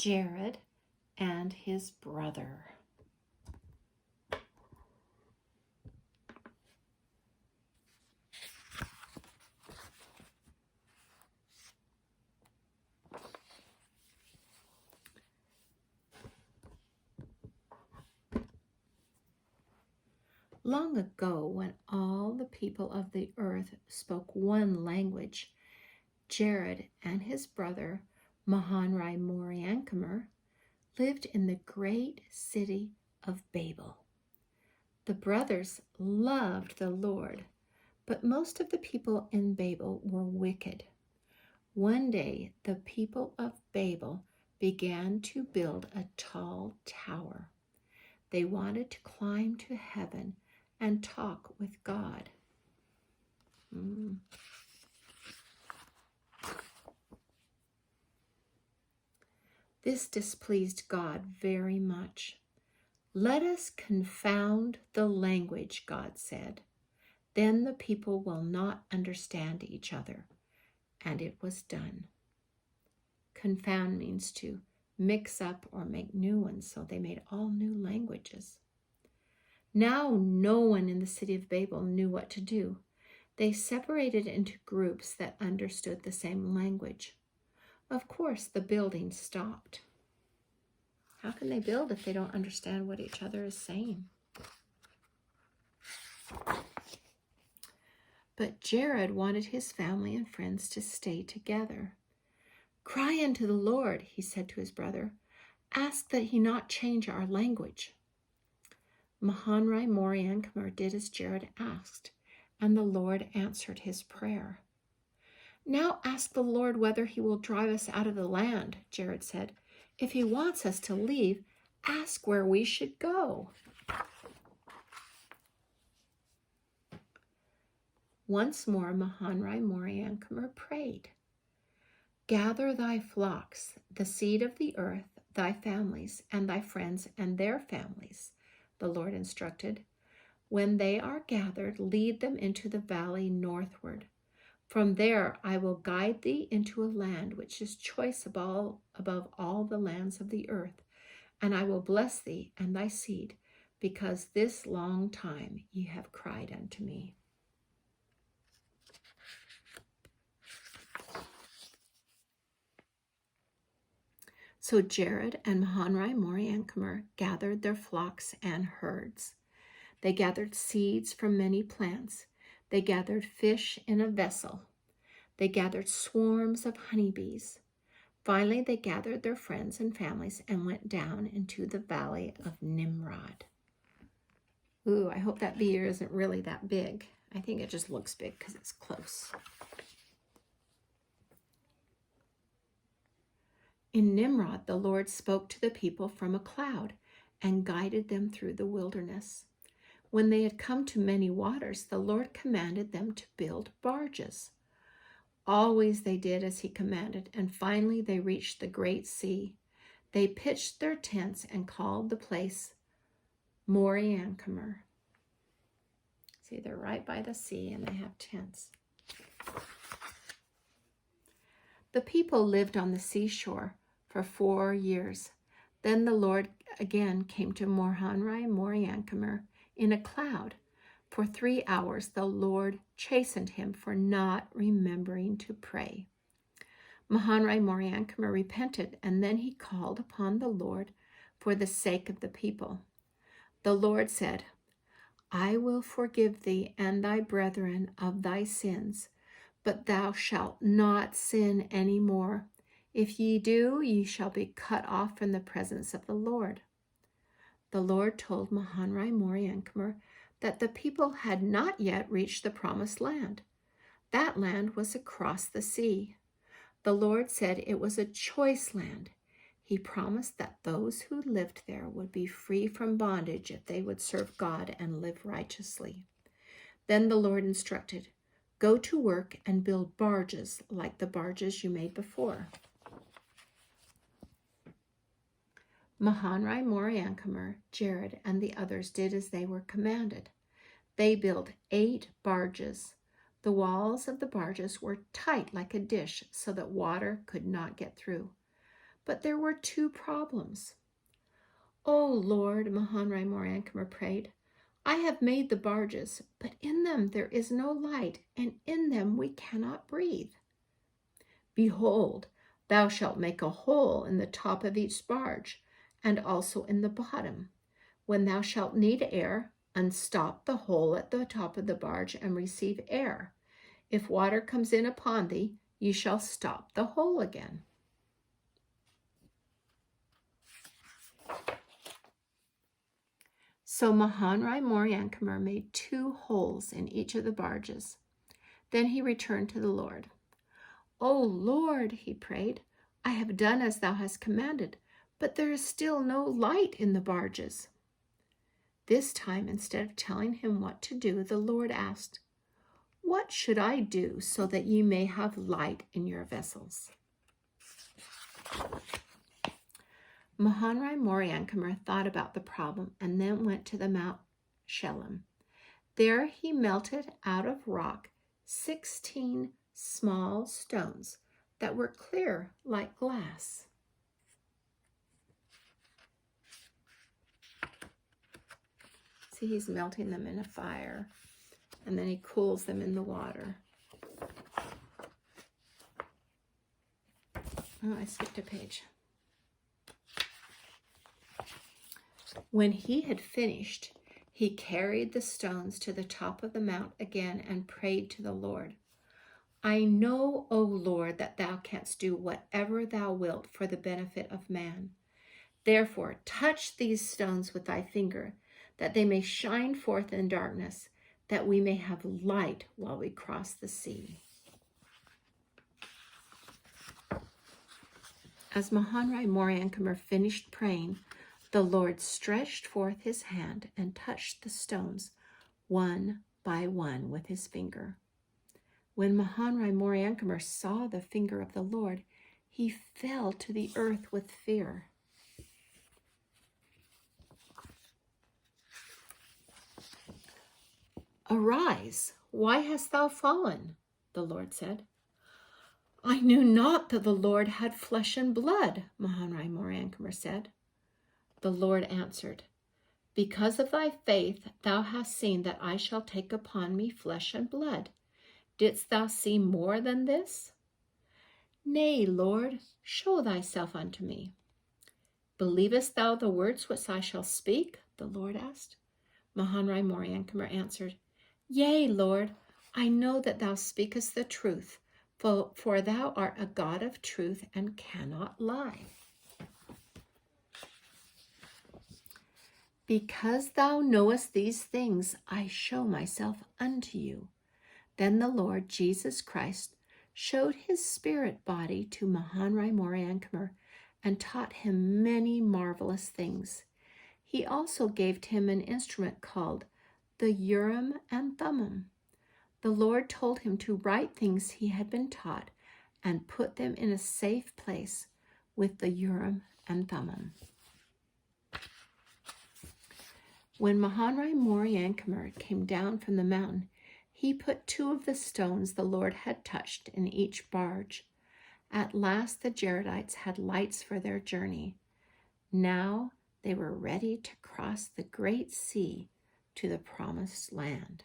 Jared and his brother. Long ago, when all the people of the earth spoke one language, Jared and his brother Mahanrai Moriankamer lived in the great city of Babel. The brothers loved the Lord, but most of the people in Babel were wicked. One day, the people of Babel began to build a tall tower. They wanted to climb to heaven and talk with God. This displeased God very much. "Let us confound the language," God said. "Then the people will not understand each other." And it was done. Confound means to mix up or make new ones, so they made all new languages. Now no one in the city of Babel knew what to do. They separated into groups that understood the same language. Of course, the building stopped. How can they build if they don't understand what each other is saying? But Jared wanted his family and friends to stay together. "Cry unto the Lord," he said to his brother. "Ask that he not change our language." Mahanrai Moriankamer did as Jared asked, and the Lord answered his prayer. "Now ask the Lord whether he will drive us out of the land," Jared said. "If he wants us to leave, ask where we should go." Once more, Mahanrai Moriankamer prayed. "Gather thy flocks, the seed of the earth, thy families, and thy friends and their families," the Lord instructed. "When they are gathered, lead them into the valley northward. From there I will guide thee into a land which is choice above all the lands of the earth, and I will bless thee and thy seed, because this long time ye have cried unto me." So Jared and Mahanrai Moriankamer gathered their flocks and herds. They gathered seeds from many plants. They gathered fish in a vessel. They gathered swarms of honeybees. Finally, they gathered their friends and families and went down into the valley of Nimrod. Ooh, I hope that beer isn't really that big. I think it just looks big because it's close. In Nimrod, the Lord spoke to the people from a cloud and guided them through the wilderness. When they had come to many waters, the Lord commanded them to build barges. Always they did as he commanded, and finally they reached the great sea. They pitched their tents and called the place Moriankamer. See, they're right by the sea and they have tents. The people lived on the seashore for 4 years. Then the Lord again came to Mahanrai Moriankamer in a cloud. For 3 hours the Lord chastened him for not remembering to pray. Mahanrai Moriankamer repented, and then he called upon the Lord for the sake of the people. The Lord said, "I will forgive thee and thy brethren of thy sins, but thou shalt not sin any more. If ye do, ye shall be cut off from the presence of the Lord." The Lord told Mahanrai Moriankamer that the people had not yet reached the promised land. That land was across the sea. The Lord said it was a choice land. He promised that those who lived there would be free from bondage if they would serve God and live righteously. Then the Lord instructed, "Go to work and build barges like the barges you made before." Mahanrai Moriankamer, Jared, and the others did as they were commanded. They built 8 barges. The walls of the barges were tight like a dish so that water could not get through. but there were two problems. "O Lord," Mahonri Moriancumer prayed, "I have made the barges, but in them there is no light, and in them we cannot breathe. Behold, thou shalt make a hole in the top of each barge, and also in the bottom. When thou shalt need air, unstop the hole at the top of the barge and receive air. If water comes in upon thee, ye shall stop the hole again." So Mahonri Moriancumer made 2 holes in each of the barges. Then he returned to the Lord. "O Lord," he prayed, "I have done as thou hast commanded, but there is still no light in the barges." This time, instead of telling him what to do, the Lord asked, "What should I do so that ye may have light in your vessels?" Mahonri Moriancumer thought about the problem and then went to the Mount Shelem. There he melted out of rock 16 small stones that were clear like glass. See, he's melting them in a fire, and then he cools them in the water. Oh, I skipped a page. When he had finished, he carried the stones to the top of the mount again and prayed to the Lord. "I know, O Lord, that thou canst do whatever thou wilt for the benefit of man. Therefore, touch these stones with thy finger, that they may shine forth in darkness, that we may have light while we cross the sea." As Mahonri Moriancumer finished praying, the Lord stretched forth his hand and touched the stones one by one with his finger. When Mahonri Moriancumer saw the finger of the Lord, he fell to the earth with fear. "Arise, why hast thou fallen?" the Lord said. "I knew not that the Lord had flesh and blood," Mahonri Moriancumer said. The Lord answered, "Because of thy faith thou hast seen that I shall take upon me flesh and blood. Didst thou see more than this?" "Nay, Lord, show thyself unto me." "Believest thou the words which I shall speak?" the Lord asked. Mahonri Moriancumer answered, "Yea, Lord, I know that thou speakest the truth, for thou art a God of truth and cannot lie. Because thou knowest these things, I show myself unto you." Then the Lord Jesus Christ showed his spirit body to Mahonri Moriancumer and taught him many marvelous things. He also gave him an instrument called the Urim and Thummim. The Lord told him to write things he had been taught and put them in a safe place with the Urim and Thummim. When Mahonri Moriancumer came down from the mountain, he put 2 of the stones the Lord had touched in each barge. At last the Jaredites had lights for their journey. Now they were ready to cross the great sea to the promised land.